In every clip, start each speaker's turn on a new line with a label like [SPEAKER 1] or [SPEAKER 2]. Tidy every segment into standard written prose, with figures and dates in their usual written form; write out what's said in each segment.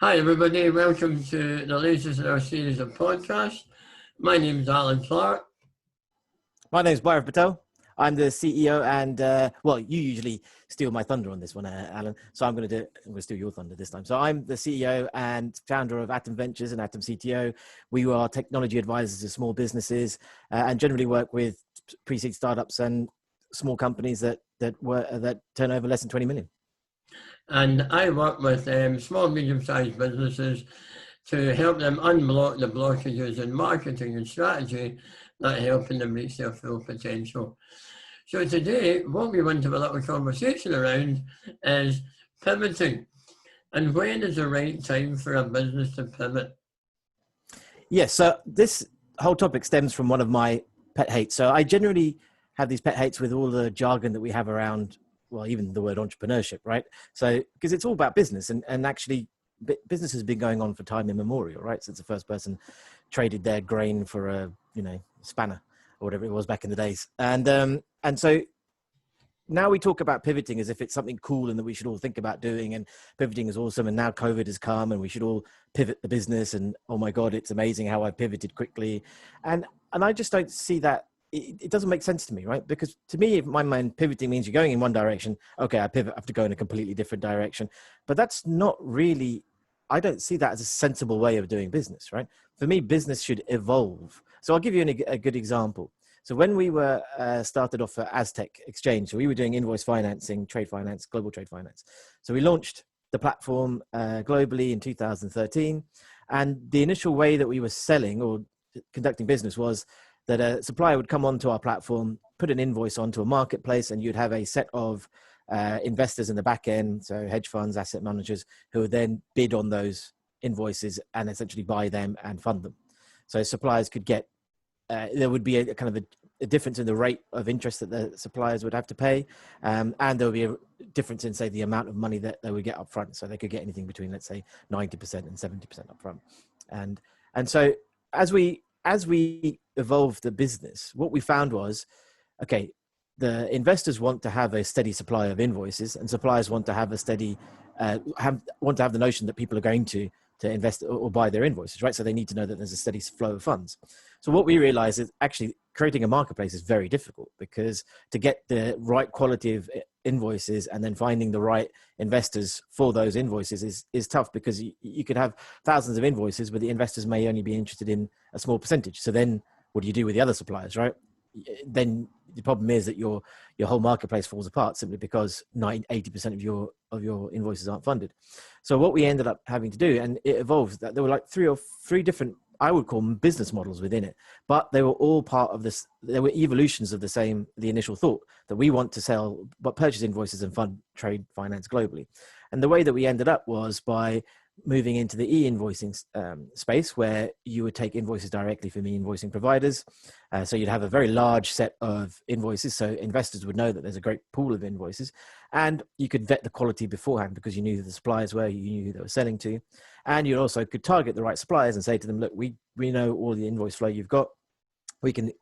[SPEAKER 1] Hi, everybody. Welcome to the latest in our series of podcasts. My name is Alan Clarke.
[SPEAKER 2] My name is Bhairav Patel. I'm the CEO, and you usually steal my thunder on this one, Alan. So I'm going to steal your thunder this time. So I'm the CEO and founder of Atom Ventures and Atom CTO. We are technology advisors to small businesses and generally work with pre-seed startups and small companies that turn over less than 20 million.
[SPEAKER 1] And I work with small, medium-sized businesses to help them unblock the blockages in marketing and strategy that are helping them reach their full potential. So today, what we want to have a little conversation around is pivoting. And when is the right time for a business to pivot?
[SPEAKER 2] Yes, so this whole topic stems from one of my pet hates. So I generally have these pet hates with all the jargon that we have around, well, even the word entrepreneurship, right? So, because it's all about business and actually business has been going on for time immemorial, right? Since the first person traded their grain for a, spanner or whatever it was back in the days. And so now we talk about pivoting as if it's something cool and that we should all think about doing, and pivoting is awesome. And now COVID has come and we should all pivot the business. And oh my God, it's amazing how I pivoted quickly. And I just don't see that. It doesn't make sense to me, right? Because to me, in my mind, pivoting means you're going in one direction. Okay, I pivot, I have to go in a completely different direction. But that's not really, I don't see that as a sensible way of doing business, right? For me, business should evolve. So I'll give you a good example. So when we were started off at Aztec Exchange, so we were doing invoice financing, trade finance, global trade finance. So we launched the platform globally in 2013. And the initial way that we were selling or conducting business was that a supplier would come onto our platform, put an invoice onto a marketplace, and you'd have a set of investors in the back end, so hedge funds, asset managers, who would then bid on those invoices and essentially buy them and fund them. So suppliers could get, there would be a kind of a difference in the rate of interest that the suppliers would have to pay. And there would be a difference in, say, the amount of money that they would get up front. So they could get anything between, let's say, 90% and 70% up front. And so as we evolved the business, what we found was, okay, the investors want to have a steady supply of invoices, and suppliers want to have a steady, want to have the notion that people are going to invest or buy their invoices, right? So they need to know that there's a steady flow of funds. So what we realized is actually creating a marketplace is very difficult, because to get the right quality of invoices and then finding the right investors for those invoices is tough, because you could have thousands of invoices, but the investors may only be interested in a small percentage. So then what do you do with the other suppliers, right? Then the problem is that your whole marketplace falls apart simply because 80% of your invoices aren't funded. So what we ended up having to do, and it evolved, that there were like three different, I would call them, business models within it, but they were all part of this. There were evolutions of the initial thought that we want to sell, but purchase invoices and fund trade finance globally. And the way that we ended up was by moving into the e-invoicing space, where you would take invoices directly from e-invoicing providers. So you'd have a very large set of invoices. So investors would know that there's a great pool of invoices, and you could vet the quality beforehand because you knew who the suppliers were, you knew who they were selling to. And you also could target the right suppliers and say to them, look, we know all the invoice flow you've got. We can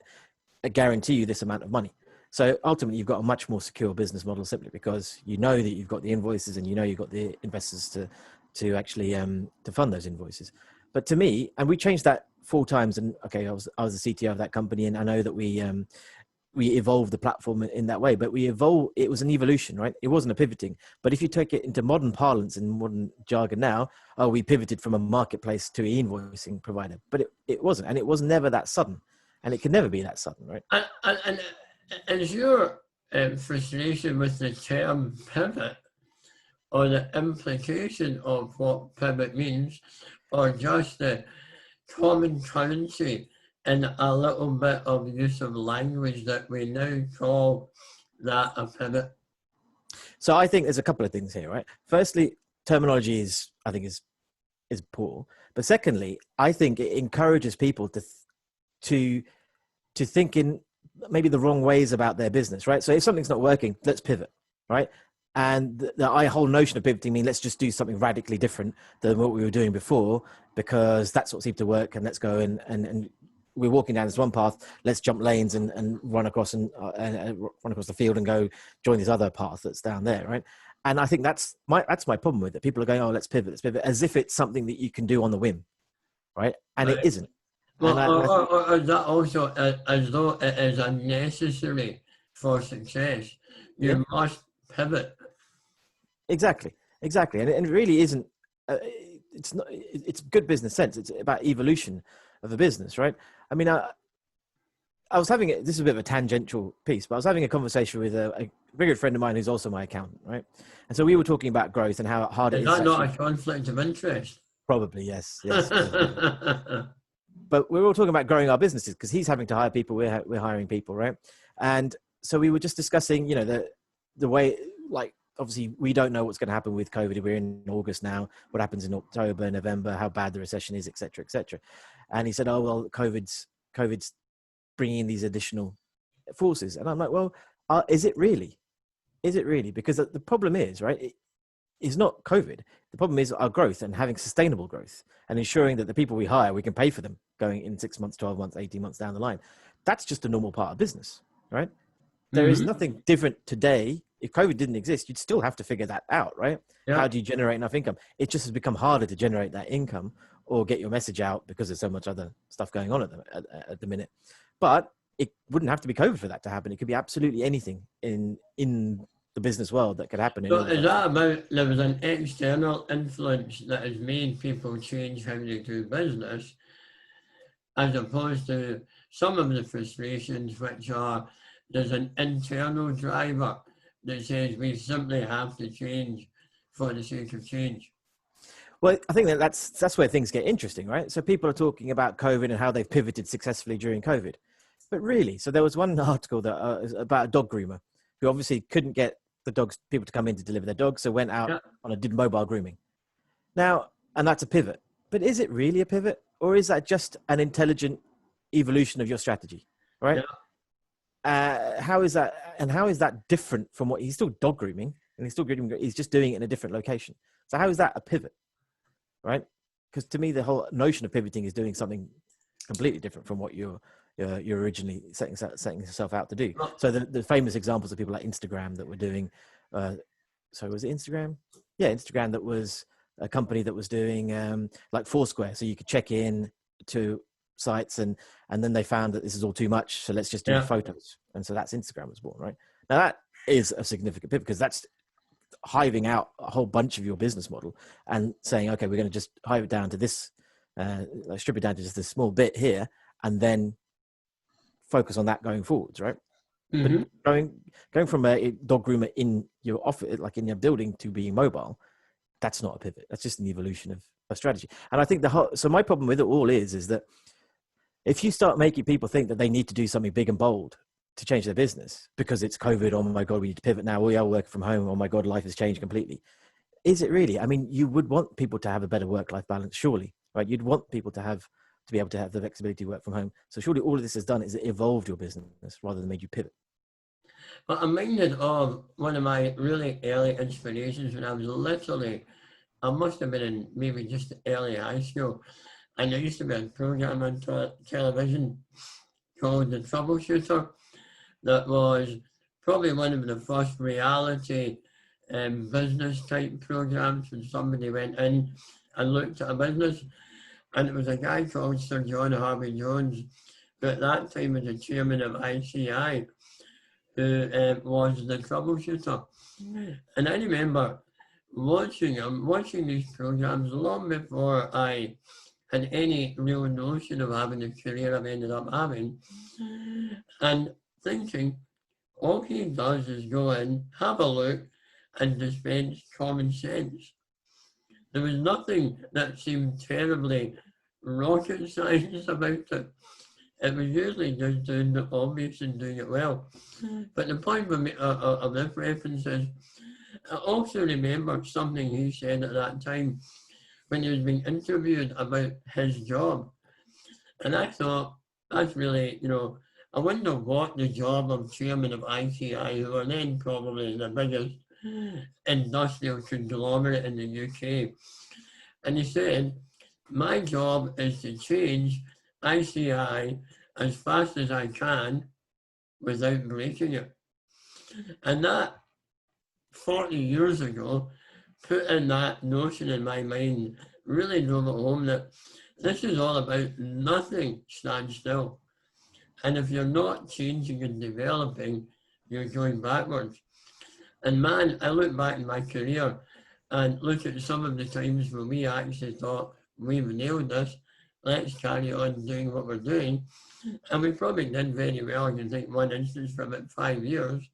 [SPEAKER 2] guarantee you this amount of money. So ultimately, you've got a much more secure business model, simply because you know that you've got the invoices and you know you've got the investors to actually to fund those invoices. But to me, and we changed that 4 times, and okay, I was the CTO of that company, and I know that we evolved the platform in that way, but it was an evolution, right? It wasn't a pivoting. But if you take it into modern parlance and modern jargon now, we pivoted from a marketplace to an invoicing provider, but it wasn't, and it was never that sudden, and it could never be that sudden, right?
[SPEAKER 1] And is your frustration with the term pivot, or the implication of what pivot means, or just the common currency and a little bit of use of language that we now call that a pivot?
[SPEAKER 2] So I think there's a couple of things here, right? Firstly, terminology is poor, but secondly, I think it encourages people to think in maybe the wrong ways about their business, right? So if something's not working, let's pivot, right? And the whole notion of pivoting means let's just do something radically different than what we were doing before, because that's what seemed to work. And let's go and we're walking down this one path. Let's jump lanes and run across and run across the field and go join this other path that's down there, right? And I think that's my problem with it. People are going, oh, let's pivot, as if it's something that you can do on the whim, right? And
[SPEAKER 1] Right.
[SPEAKER 2] it isn't.
[SPEAKER 1] Well,
[SPEAKER 2] And
[SPEAKER 1] or is that also as though it is unnecessary for success?
[SPEAKER 2] yeah,
[SPEAKER 1] You must pivot.
[SPEAKER 2] exactly, and it really isn't. It's not. It's good business sense. It's about evolution of a business, right? I mean, I was having this is a bit of a tangential piece, but I was having a conversation with a very good friend of mine who's also my accountant, right? And so we were talking about growth and how hard it
[SPEAKER 1] Is
[SPEAKER 2] is
[SPEAKER 1] that
[SPEAKER 2] to
[SPEAKER 1] not
[SPEAKER 2] actually.
[SPEAKER 1] a conflict of interest?
[SPEAKER 2] Probably yes, probably. But we're all talking about growing our businesses because he's having to hire people, we're hiring people, right? And so we were just discussing, the way, like, obviously we don't know what's going to happen with COVID. We're in August now. What happens in October, November? How bad the recession is, et cetera, et cetera. And he said, "Oh well, COVID's bringing in these additional forces." And I'm like, "Well, is it really? Is it really? Because the problem is, right? Is not COVID. The problem is our growth and having sustainable growth and ensuring that the people we hire, we can pay for them going in 6 months, 12 months, 18 months down the line. That's just a normal part of business, right? There is nothing different today. If COVID didn't exist, you'd still have to figure that out, right?
[SPEAKER 1] Yeah.
[SPEAKER 2] How do you generate enough income? It just has become harder to generate that income or get your message out because there's so much other stuff going on at the minute. But it wouldn't have to be COVID for that to happen. It could be absolutely anything in the business world that could happen.
[SPEAKER 1] So is that about there was an external influence that has made people change how they do business, as opposed to some of the frustrations which are there's an internal driver that says we simply have to change for the sake of change?
[SPEAKER 2] Well, I think that's where things get interesting, right? So people are talking about COVID and how they've pivoted successfully during COVID. But really, so there was one article that about a dog groomer who obviously couldn't get people to come in to deliver their dogs, so went out did mobile grooming. Now, and that's a pivot. But is it really a pivot, or is that just an intelligent evolution of your strategy, right? Yeah. How is that different from what he's still dog grooming and he's still grooming? He's just doing it in a different location. So how is that a pivot, right? Because to me, the whole notion of pivoting is doing something completely different from what you're originally setting yourself out to do. So the famous examples of people like Instagram that were doing, so was it Instagram? Yeah, Instagram, that was a company that was doing like Foursquare. So you could check in to sites and then they found that this is all too much. So let's just do photos. And so that's Instagram was born, right? Now that is a significant pivot because that's hiving out a whole bunch of your business model and saying, okay, we're going to just hive it down to this, strip it down to just this small bit here and then focus on that going forwards, right?
[SPEAKER 1] Mm-hmm.
[SPEAKER 2] But going from a dog groomer in your office, like in your building, to being mobile, that's not a pivot. That's just an evolution of a strategy. And I think so my problem with it all is that if you start making people think that they need to do something big and bold to change their business because it's COVID, oh my God, we need to pivot now, we are working from home, oh my God, life has changed completely. Is it really? I mean, you would want people to have a better work-life balance, surely, right? You'd want people to be able to have the flexibility to work from home. So surely all of this has done is it evolved your business rather than made you pivot.
[SPEAKER 1] Well, I'm reminded of one of my really early inspirations when I must have been in maybe just early high school, and there used to be a program on television called The Troubleshooter that was probably one of the first reality business type programs when somebody went in and looked at a business. And it was a guy called Sir John Harvey Jones, who at that time was the chairman of ICI, who was the troubleshooter. And I remember watching these programs long before I had any real notion of having the career I've ended up having, and thinking, all he does is go in, have a look, and dispense common sense. There was nothing that seemed terribly rocket science about it. It was usually just doing the obvious and doing it well. But the point of this reference is, I also remember something he said at that time when he was being interviewed about his job. And I thought, that's really, I wonder what the job of chairman of ICI, who are then probably the biggest industrial conglomerate in the UK. And he said, my job is to change ICI as fast as I can without breaking it. And that 40 years ago, putting that notion in my mind really drove it home that this is all about nothing stands still. And if you're not changing and developing, you're going backwards. And man, I look back in my career and look at some of the times when we actually thought, we've nailed this, let's carry on doing what we're doing. And we probably did very well. I can take one instance from it, 5 years.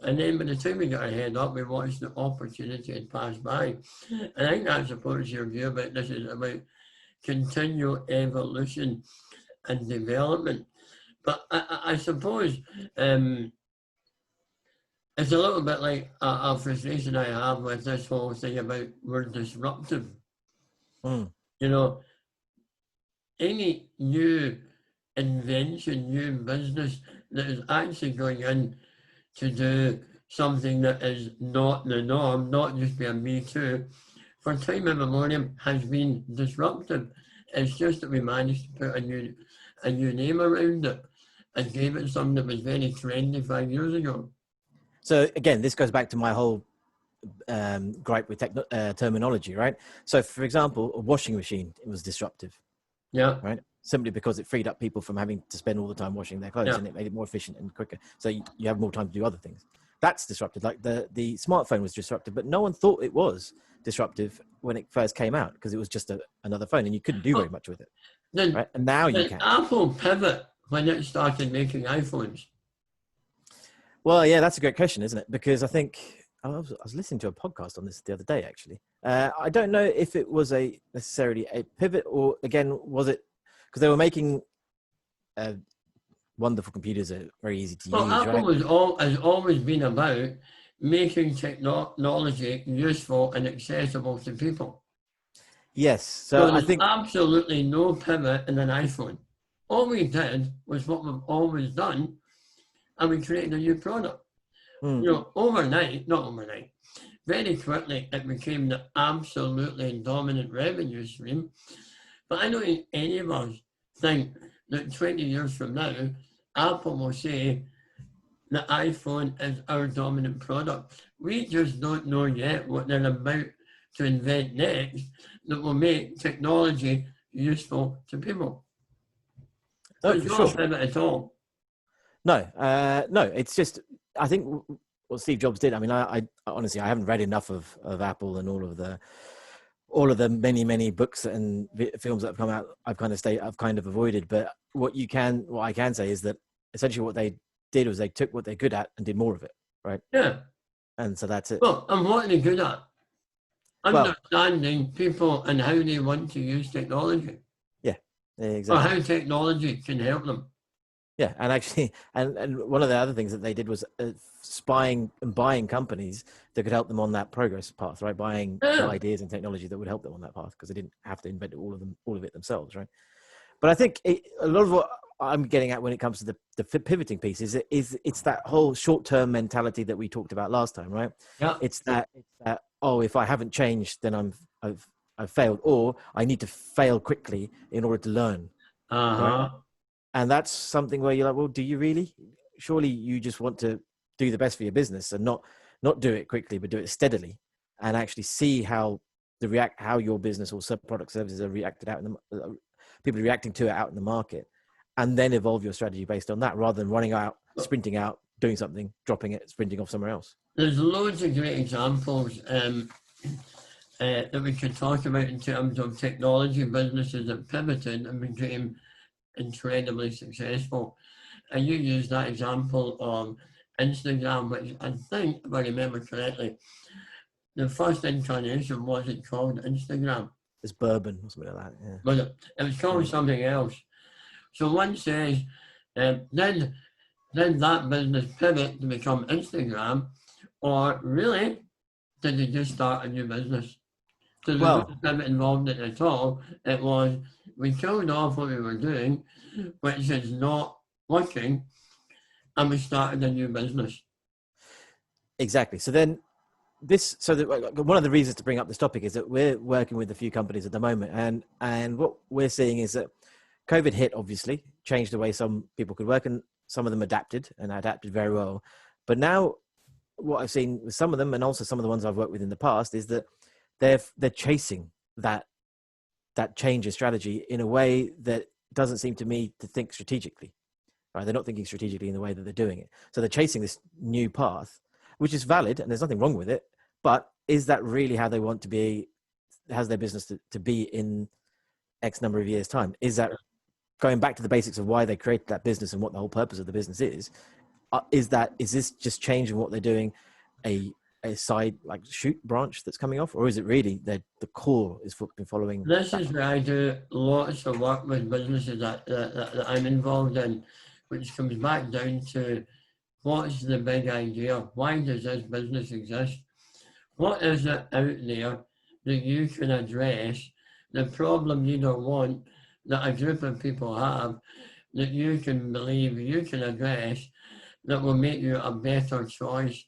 [SPEAKER 1] And then by the time we got our head up, we watched the opportunity had passed by. And I think that supports your view about this is about continual evolution and development. But I suppose it's a little bit like a frustration I have with this whole thing about we're disruptive. You know, any new invention, new business that is actually going in to do something that is not the norm, not just be a me too, for time immemorial has been disruptive. It's just that we managed to put a new name around it and gave it something that was very trendy 5 years ago.
[SPEAKER 2] So again, this goes back to my whole gripe with terminology, right? So for example, a washing machine, it was disruptive.
[SPEAKER 1] Yeah.
[SPEAKER 2] Right. Simply because it freed up people from having to spend all the time washing their clothes,
[SPEAKER 1] Yeah.
[SPEAKER 2] and it made it more efficient and quicker. So you have more time to do other things. That's disruptive. Like the smartphone was disruptive, but no one thought it was disruptive when it first came out because it was just another phone and you couldn't do very much with it. Right? And now you can.
[SPEAKER 1] Apple pivot when it started making iPhones?
[SPEAKER 2] Well, yeah, that's a great question, isn't it? Because I think I was listening to a podcast on this the other day, actually. I don't know if it was necessarily a pivot or, again, was it because they were making wonderful computers that are very easy to use,
[SPEAKER 1] Apple
[SPEAKER 2] right?
[SPEAKER 1] has always been about making technology useful and accessible to people.
[SPEAKER 2] Yes. So I think
[SPEAKER 1] absolutely no pivot in an iPhone. All we did was what we've always done, and we created a new product. You know, not overnight, very quickly it became the absolutely dominant revenue stream. But I don't think any of us think that 20 years from now, Apple will say the iPhone is our dominant product. We just don't know yet what they're about to invent next that will make technology useful to people.
[SPEAKER 2] Oh,
[SPEAKER 1] it's
[SPEAKER 2] for
[SPEAKER 1] not
[SPEAKER 2] sure.
[SPEAKER 1] pivot at all.
[SPEAKER 2] No, it's just, I think what Steve Jobs did. I mean, I honestly, I haven't read enough of Apple and all of the many books and films that have come out. I've kind of avoided. But what I can say is that essentially what they did was they took what they're good at and did more of it, right?
[SPEAKER 1] Yeah.
[SPEAKER 2] And so that's it.
[SPEAKER 1] Well, and what are they good at? Understanding people and how they want to use technology.
[SPEAKER 2] Yeah, exactly.
[SPEAKER 1] Or how technology can help them.
[SPEAKER 2] Yeah, and actually, and one of the other things that they did was spying and buying companies that could help them on that progress path, right? Buying ideas and technology that would help them on that path because they didn't have to invent all of it themselves, right? But I think a lot of what I'm getting at when it comes to the pivoting piece is it's that whole short-term mentality that we talked about last time, right?
[SPEAKER 1] Yeah.
[SPEAKER 2] It's that if I haven't changed, then I've failed, or I need to fail quickly in order to learn. Right? And that's something where you're like, well, do you really? Surely you just want to do the best for your business and not do it quickly, but do it steadily and actually see how your business or product services are reacted out people are reacting to it out in the market, and then evolve your strategy based on that rather than running out, sprinting out, doing something, dropping it, sprinting off somewhere else.
[SPEAKER 1] There's loads of great examples that we could talk about in terms of technology businesses that pivoted and became incredibly successful. And you used that example of Instagram, which I think, if I remember correctly, the first incarnation wasn't called Instagram.
[SPEAKER 2] It's Bourbon or something like that. Yeah.
[SPEAKER 1] But it was called something else. So one says, then that business pivot to become Instagram, or really, did they just start a new business? So there was no pivot involved in it at all. It was, we killed off what we were doing, which is not working, and we started a new business.
[SPEAKER 2] Exactly. So then one of the reasons to bring up this topic is that we're working with a few companies at the moment, and what we're seeing is that COVID hit, obviously, changed the way some people could work, and some of them adapted very well. But now what I've seen with some of them, and also some of the ones I've worked with in the past, is that they're chasing that change in strategy in a way that doesn't seem to me to think strategically. Right? They're not thinking strategically in the way that they're doing it. So they're chasing this new path, which is valid, and there's nothing wrong with it. But is that really how they want to be? Has their business to be in X number of years' time? Is that going back to the basics of why they created that business and what the whole purpose of the business is? Is this just changing what they're doing, a side like shoot branch that's coming off, or is it really the core is been following?
[SPEAKER 1] This is where I do lots of work with businesses that I'm involved in, which comes back down to what's the big idea? Why does this business exist? What is it out there that you can address, the problem you don't want that a group of people have, that you can believe you can address, that will make you a better choice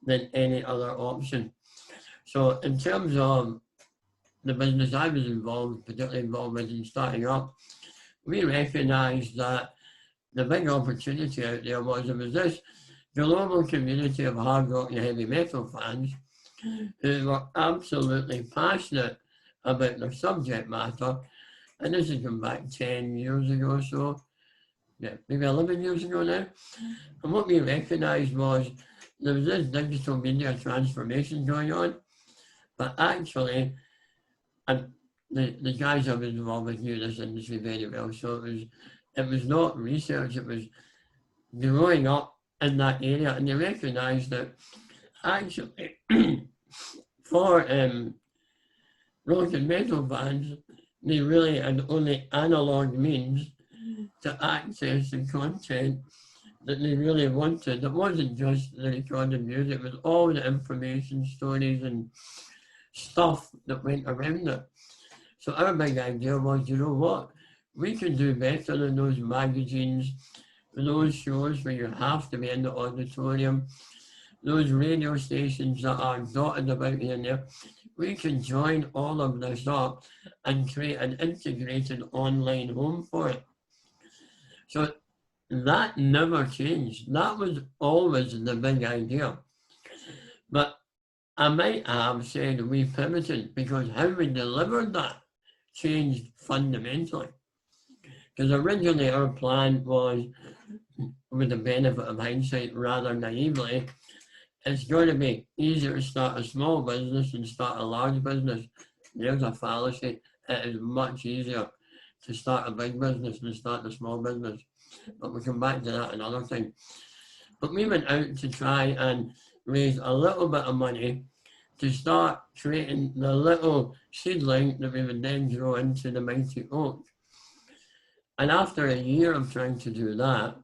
[SPEAKER 1] than any other option. So in terms of the business I was particularly involved with in starting up, we recognised that the big opportunity out there was this global community of hard rock and heavy metal fans who were absolutely passionate about their subject matter. And this has come back 10 years ago or so, maybe 11 years ago now. And what we recognised was there was this digital media transformation going on, but actually, and the guys I was involved with knew this industry very well, so it was not research, it was growing up in that area, and they recognised that actually for rock and metal bands, they really had only analog means to access the content that they really wanted. It wasn't just the recorded music, it was all the information, stories and stuff that went around it. So our big idea was, you know what, we can do better than those magazines, those shows where you have to be in the auditorium, those radio stations that are dotted about here and there. We can join all of this up and create an integrated online home for it. So that never changed. That was always the big idea. But I might have said we pivoted because how we delivered that changed fundamentally. Because originally our plan was, with the benefit of hindsight rather naively, it's going to be easier to start a small business than start a large business. There's a fallacy. It is much easier to start a big business than start a small business. But we'll come back to that another time. But we went out to try and raise a little bit of money to start creating the little seedling that we would then grow into the mighty oak. And after a year of trying to do that,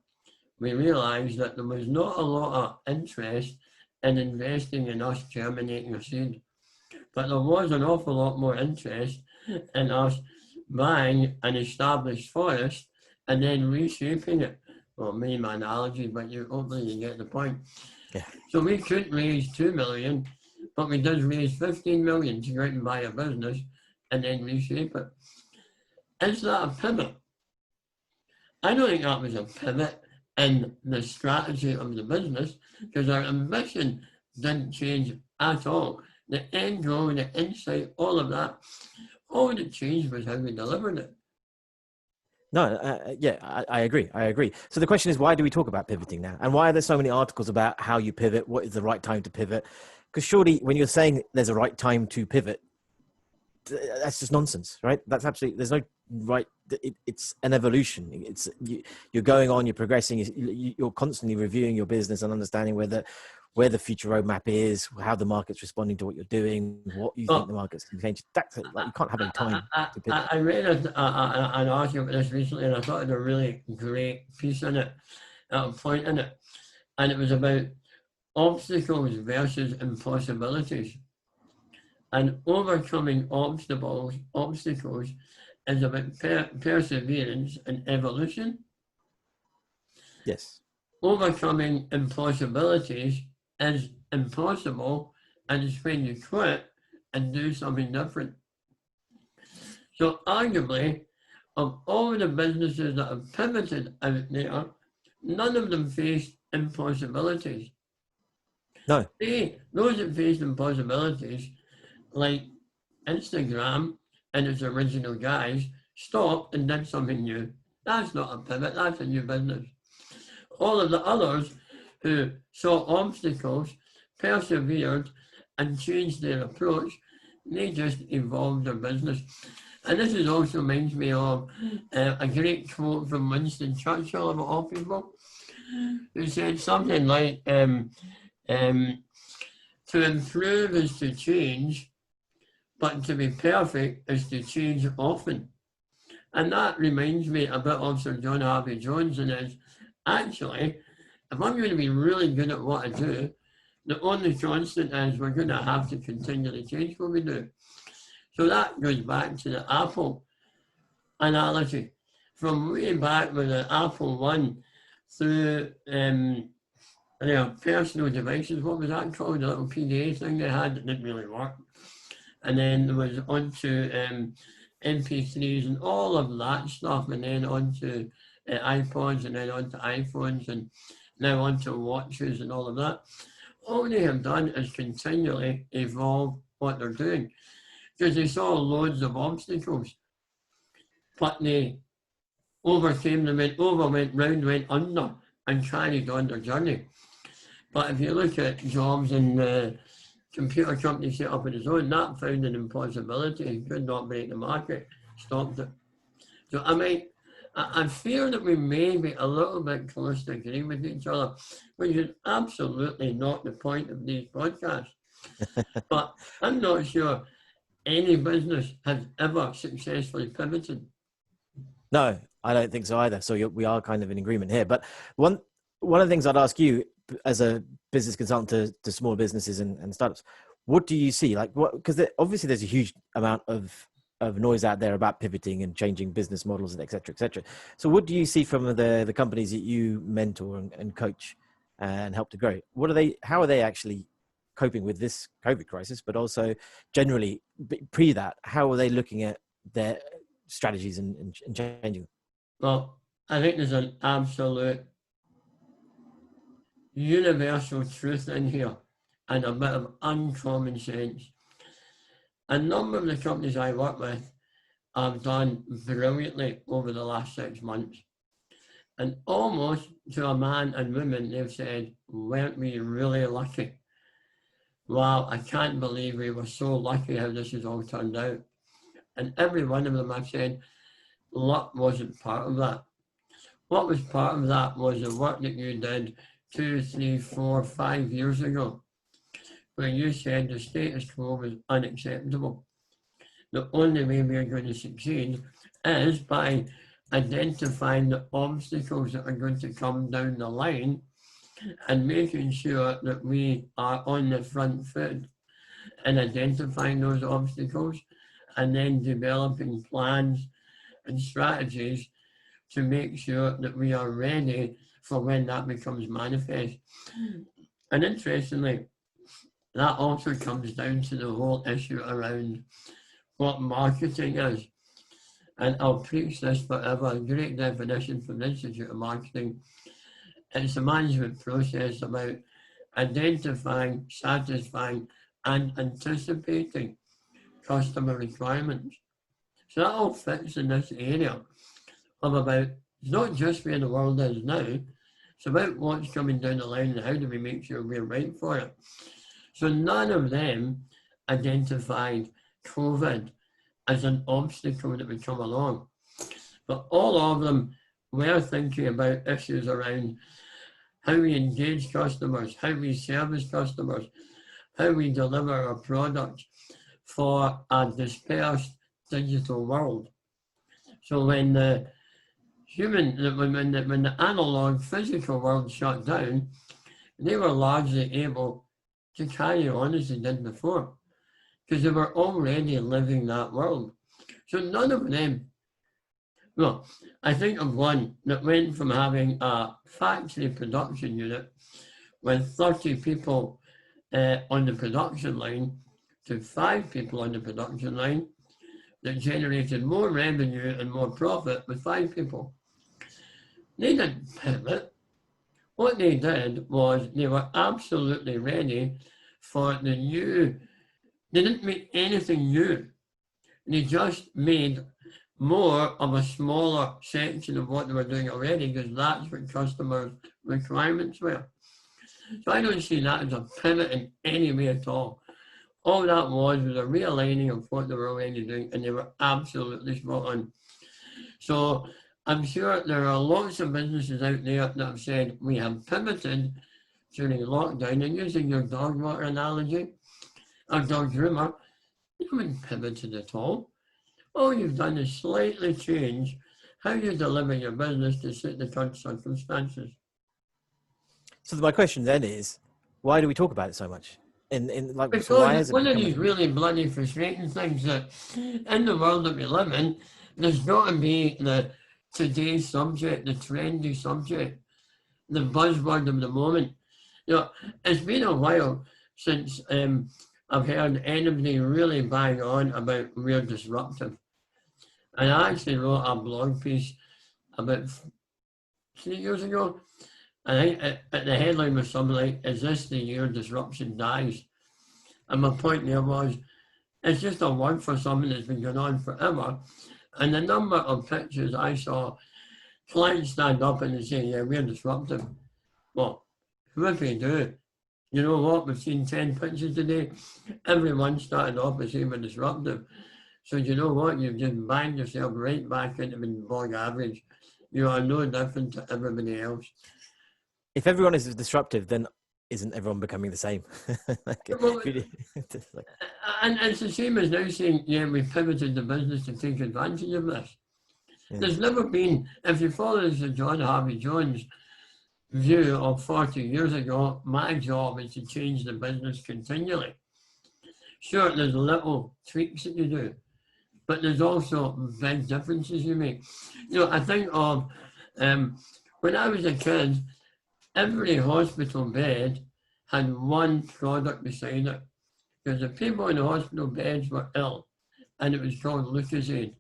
[SPEAKER 1] we realized that there was not a lot of interest in investing in us germinating a seed. But there was an awful lot more interest in us buying an established forest and then reshaping it. Well, maybe my analogy, but hopefully you get the point.
[SPEAKER 2] Yeah.
[SPEAKER 1] So we couldn't raise 2 million, but we did raise 15 million to go out and buy a business and then reshape it. Is that a pivot? I don't think that was a pivot in the strategy of the business, because our ambition didn't change at all. The end goal, the insight, all of that, all that changed was how we delivered it.
[SPEAKER 2] No, I agree. So the question is, why do we talk about pivoting now? And why are there so many articles about how you pivot? What is the right time to pivot? Because surely when you're saying there's a right time to pivot, that's just nonsense, right? That's absolutely, there's no right. It's an evolution. You're going on, you're progressing, you're constantly reviewing your business and understanding where the future roadmap is, how the market's responding to what you're doing, what you think the market's going to change. That's it. Like, you can't have any time to pivot.
[SPEAKER 1] I read an article about this recently, and I thought it was a really great piece in it, point in it, and it was about obstacles versus impossibilities. And overcoming obstacles is about perseverance and evolution.
[SPEAKER 2] Yes.
[SPEAKER 1] Overcoming impossibilities is impossible, and it's when you quit and do something different. So arguably, of all the businesses that have pivoted out there, none of them faced impossibilities.
[SPEAKER 2] No.
[SPEAKER 1] Those that face impossibilities, like Instagram and its original guys, stopped and did something new. That's not a pivot, that's a new business. All of the others who saw obstacles, persevered, and changed their approach, they just evolved their business. And this is also reminds me of a great quote from Winston Churchill, of all people, who said something like, to improve is to change, but to be perfect is to change often. And that reminds me a bit of Sir John Harvey Jones, and is actually, if I'm going to be really good at what I do, the only constant is we're going to have to continually change what we do. So that goes back to the Apple analogy. From way back with the Apple One through their personal devices, what was that called? The little PDA thing they had that didn't really work. And then there was onto MP3s and all of that stuff, and then onto iPods, and then onto iPhones, and now onto watches and all of that. All they have done is continually evolve what they're doing, because they saw loads of obstacles, but they overcame them, went over, went round, went under, and carried on their journey. But if you look at Jobs and the computer company set up on his own, that found an impossibility. He could not break the market, stopped it. So I fear that we may be a little bit close to agreeing with each other, which is absolutely not the point of these podcasts. But I'm not sure any business has ever successfully pivoted.
[SPEAKER 2] No, I don't think so either. So we are kind of in agreement here. But one of the things I'd ask you as a business consultant to small businesses and startups, what do you see? Like, what? Because obviously there's a huge amount of noise out there about pivoting and changing business models and et cetera, et cetera. So what do you see from the companies that you mentor and coach and help to grow? How are they actually coping with this COVID crisis, but also generally pre that, how are they looking at their strategies and changing?
[SPEAKER 1] Well, I think there's an absolute universal truth in here and a bit of uncommon sense. A number of the companies I work with have done brilliantly over the last 6 months. And almost to a man and woman, they've said, weren't we really lucky? Wow, I can't believe we were so lucky how this has all turned out. And every one of them have said, luck wasn't part of that. What was part of that was the work that you did 2, 3, 4, 5 years ago, where you said the status quo was unacceptable. The only way we are going to succeed is by identifying the obstacles that are going to come down the line and making sure that we are on the front foot in identifying those obstacles, and then developing plans and strategies to make sure that we are ready for when that becomes manifest. And interestingly, that also comes down to the whole issue around what marketing is. And I'll preach this forever, a great definition from the Institute of Marketing. It's a management process about identifying, satisfying, and anticipating customer requirements. So that all fits in this area of about, it's not just where the world is now, it's about what's coming down the line and how do we make sure we're right for it. So none of them identified COVID as an obstacle that would come along. But all of them were thinking about issues around how we engage customers, how we service customers, how we deliver our products for a dispersed digital world. So when the when the analog physical world shut down, they were largely able to carry on as they did before, because they were already living that world. So none of them, well, I think of one that went from having a factory production unit with 30 people on the production line to 5 people on the production line that generated more revenue and more profit with 5 people. They didn't pivot. what they did was they were absolutely ready for the new. They didn't make anything new. They just made more of a smaller section of what they were doing already because that's what customers' requirements were. So I don't see that as a pivot in any way at all. All that was a realigning of what they were already doing, and they were absolutely spot on. So I'm sure there are lots of businesses out there that have said, we have pivoted during lockdown, and using your dog water analogy, or dog groomer, you haven't pivoted at all. All you've done is slightly change how you deliver your business to suit the current circumstances.
[SPEAKER 2] So my question then is, why do we talk about it so much?
[SPEAKER 1] Because
[SPEAKER 2] so why has
[SPEAKER 1] one of these really bloody frustrating things that in the world that we live in, there's got to be the today's subject, the trendy subject, the buzzword of the moment. You know, it's been a while since I've heard anybody really bang on about Real Disruptive. And I actually wrote a blog piece about 3 years ago. I think the headline was something like, is this the year disruption dies? And my point there was, it's just a word for something that's been going on forever. And the number of pictures I saw, clients stand up and they say, yeah, we're disruptive. Well, what do we do? You know what? We've seen 10 pictures today. Everyone started off by saying we're disruptive. So you know what? You've just banged yourself right back into the bog average. You are no different to everybody else.
[SPEAKER 2] If everyone is disruptive, then isn't everyone becoming the same?
[SPEAKER 1] And it's the same as now saying, yeah, we pivoted the business to take advantage of this. Yeah. There's never been, if you follow the John Harvey Jones view of 40 years ago, my job is to change the business continually. Sure, there's little tweaks that you do, but there's also big differences you make. You know, I think of when I was a kid, every hospital bed had one product beside it because the people in the hospital beds were ill, and it was called Lucozade.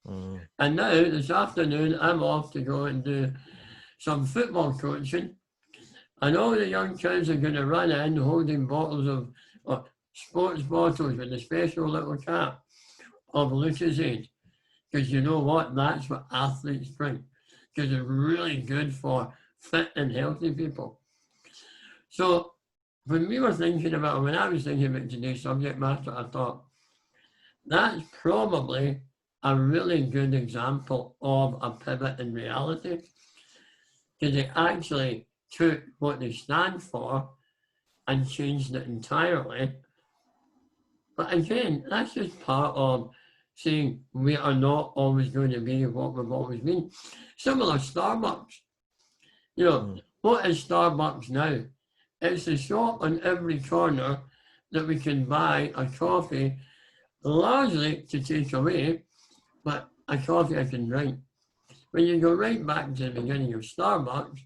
[SPEAKER 1] And now, this afternoon, I'm off to go and do some football coaching, and all the young kids are going to run in holding bottles of sports bottles with a special little cap of Lucozade, because you know what? That's what athletes drink, because it's really good for fit and healthy people. So when I was thinking about today's subject matter, I thought that's probably a really good example of a pivot in reality, because they actually took what they stand for and changed it entirely. But again, that's just part of saying we are not always going to be what we've always been. Similar Starbucks. You know, what is Starbucks now? It's a shop on every corner that we can buy a coffee, largely to take away, but a coffee I can drink. When you go right back to the beginning of Starbucks,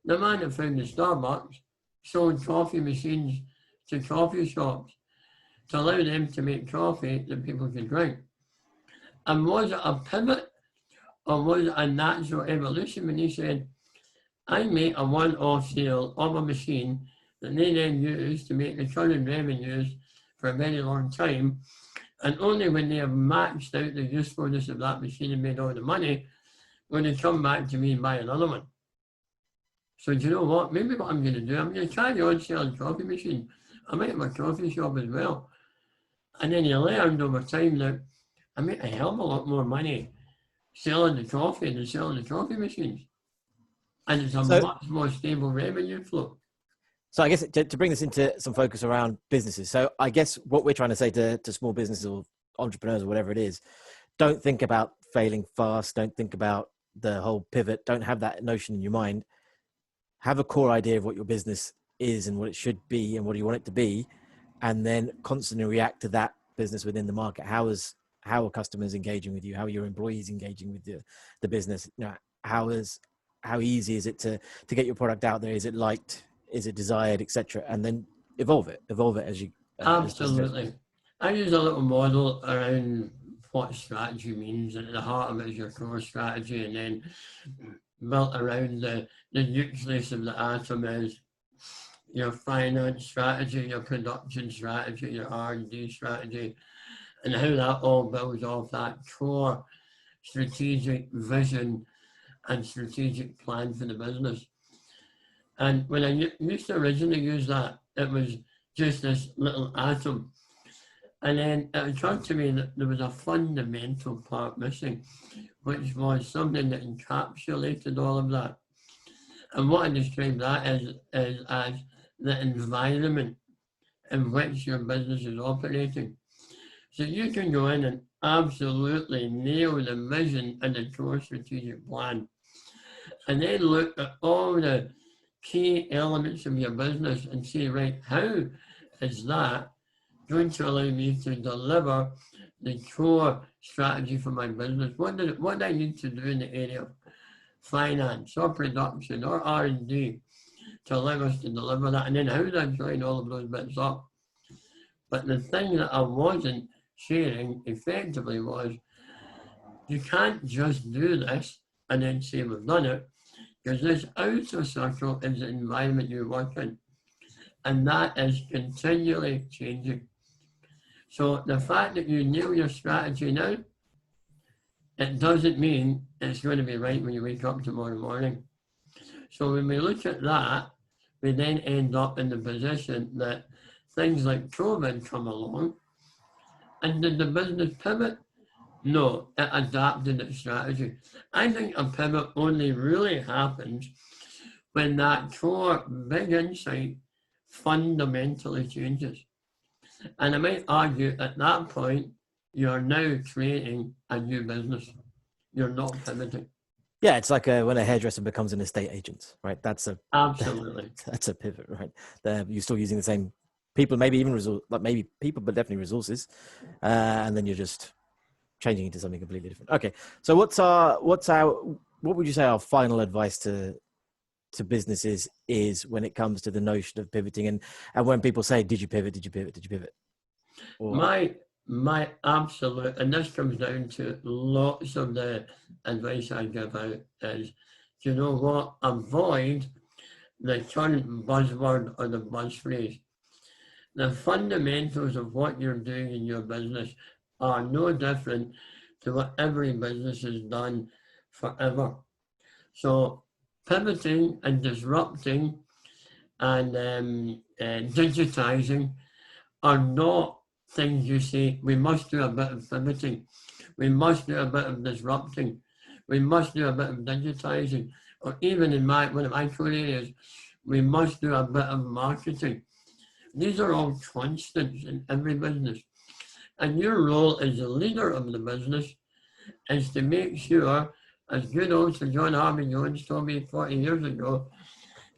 [SPEAKER 1] the man that founded Starbucks sold coffee machines to coffee shops to allow them to make coffee that people can drink. And was it a pivot or was it a natural evolution when he said, I make a one-off sale of a machine that they then use to make the current revenues for a very long time, and only when they have maxed out the usefulness of that machine and made all the money, will they come back to me and buy another one. So do you know what? Maybe what I'm going to do, I'm going to carry on selling coffee machines. I might have a coffee shop as well. And then you learned over time that I make a hell of a lot more money selling the coffee than selling the coffee machines. And it's a much more stable revenue flow.
[SPEAKER 2] So I guess to bring this into some focus around businesses. So I guess what we're trying to say to small businesses or entrepreneurs or whatever it is, don't think about failing fast. Don't think about the whole pivot. Don't have that notion in your mind. Have a core idea of what your business is and what it should be and what you want it to be. And then constantly react to that business within the market. How are customers engaging with you? How are your employees engaging with the business? You know, how easy is it to get your product out there? Is it liked? Is it desired, etc.? And then evolve it as you.
[SPEAKER 1] Absolutely. I use a little model around what strategy means, and at the heart of it is your core strategy, and then built around the nucleus of the atom is your finance strategy, your production strategy, your R&D strategy, and how that all builds off that core strategic vision and strategic plan for the business. And when I used to originally use that, it was just this little atom. And then it occurred to me that there was a fundamental part missing, which was something that encapsulated all of that. And what I describe that is as the environment in which your business is operating. So you can go in and absolutely nail the vision and the core strategic plan, and then look at all the key elements of your business and say, right, how is that going to allow me to deliver the core strategy for my business? What do I need to do in the area of finance or production or R&D to allow us to deliver that? And then how do I join all of those bits up? But the thing that I wasn't sharing effectively was, you can't just do this and then say we've done it, because this outer circle is the environment you work in, and that is continually changing. So the fact that you nail your strategy now, it doesn't mean it's going to be right when you wake up tomorrow morning. So when we look at that, we then end up in the position that things like COVID come along. And did the business pivot? No, it adapted its strategy. I think a pivot only really happens when that core big insight fundamentally changes. And I might argue at that point, you're now creating a new business. You're not pivoting.
[SPEAKER 2] Yeah, it's like when a hairdresser becomes an estate agent, right?
[SPEAKER 1] Absolutely.
[SPEAKER 2] That's a pivot, right? You're still using the same people, maybe even maybe people, but definitely resources, and then you're just changing into something completely different. Okay, so what would you say our final advice to businesses is when it comes to the notion of pivoting, and when people say, did you pivot? Or,
[SPEAKER 1] my absolute, and this comes down to lots of the advice I give out, is, you know what, avoid the current buzzword or the buzz phrase. The fundamentals of what you're doing in your business are no different to what every business has done forever. So pivoting and disrupting and digitizing are not things you say, we must do a bit of pivoting, we must do a bit of disrupting, we must do a bit of digitizing, or even in one of my core areas, we must do a bit of marketing. These are all constants in every business. And your role as the leader of the business is to make sure, as good old Sir John Harvey Jones told me 40 years ago,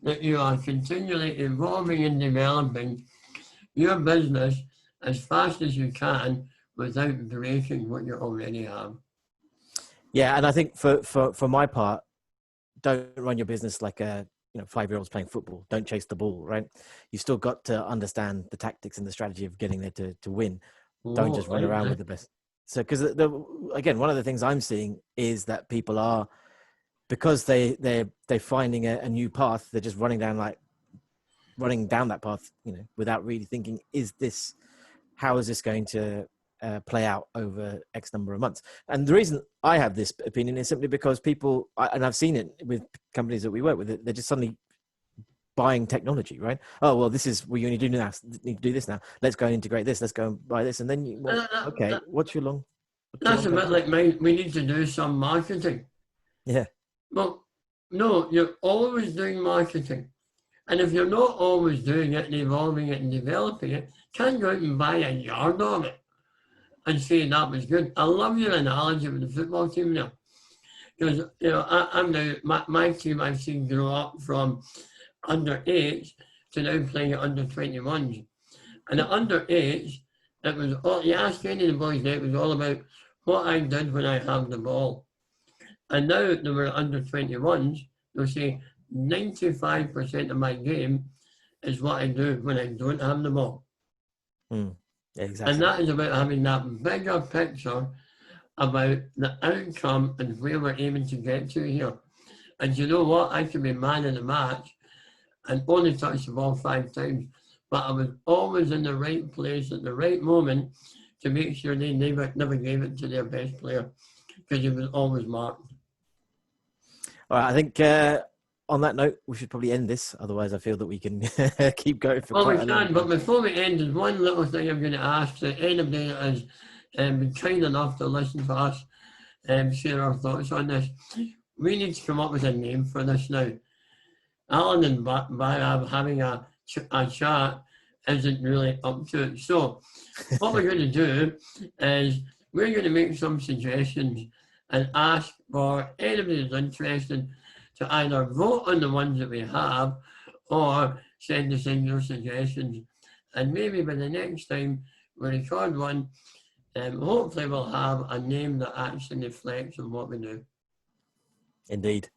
[SPEAKER 1] that you are continually evolving and developing your business as fast as you can without breaking what you already have.
[SPEAKER 2] Yeah, and I think for my part, don't run your business like a 5-year-olds playing football. Don't chase the ball, right? You still got to understand the tactics and the strategy of getting there to win. Don't just run around with the best. So, because again, one of the things I'm seeing is that people are, because they're finding a new path, they're just running down that path, without really thinking, how is this going to play out over X number of months? And the reason I have this opinion is simply because people, and I've seen it with companies that we work with, they're just suddenly buying technology, right? Oh, well, you need to do this now. Let's go and integrate this. Let's go and buy this. And then what's your long?
[SPEAKER 1] That's a bit like mine. We need to do some marketing.
[SPEAKER 2] Yeah.
[SPEAKER 1] Well, no, you're always doing marketing. And if you're not always doing it and evolving it and developing it, can't go out and buy a yard of it and say that was good. I love your analogy with the football team now. Because, I'm now, my team I've seen grow up from under 8s to now playing at under 21s. And at under 8s, it was all, you ask any of the boys now, it was all about what I did when I had the ball. And now they were under 21s, they'll say 95% of my game is what I do when I don't have the ball.
[SPEAKER 2] Exactly.
[SPEAKER 1] And that is about having that bigger picture about the outcome and where we're aiming to get to here. And you know what? I could be man of the match and only touched the ball 5 times, but I was always in the right place at the right moment to make sure they never gave it to their best player, because he was always marked.
[SPEAKER 2] All right, I think on that note, we should probably end this. Otherwise, I feel that we can keep going for quite a long time.
[SPEAKER 1] But before we end, there's one little thing I'm going to ask that anybody that has been kind enough to listen to us share our thoughts on this. We need to come up with a name for this now. Alan and Bhairav having a chat isn't really up to it. So what we're going to do is we're going to make some suggestions and ask for anybody who's interested to either vote on the ones that we have or send us in your suggestions. And maybe by the next time we record one, hopefully we'll have a name that actually reflects on what we do.
[SPEAKER 2] Indeed.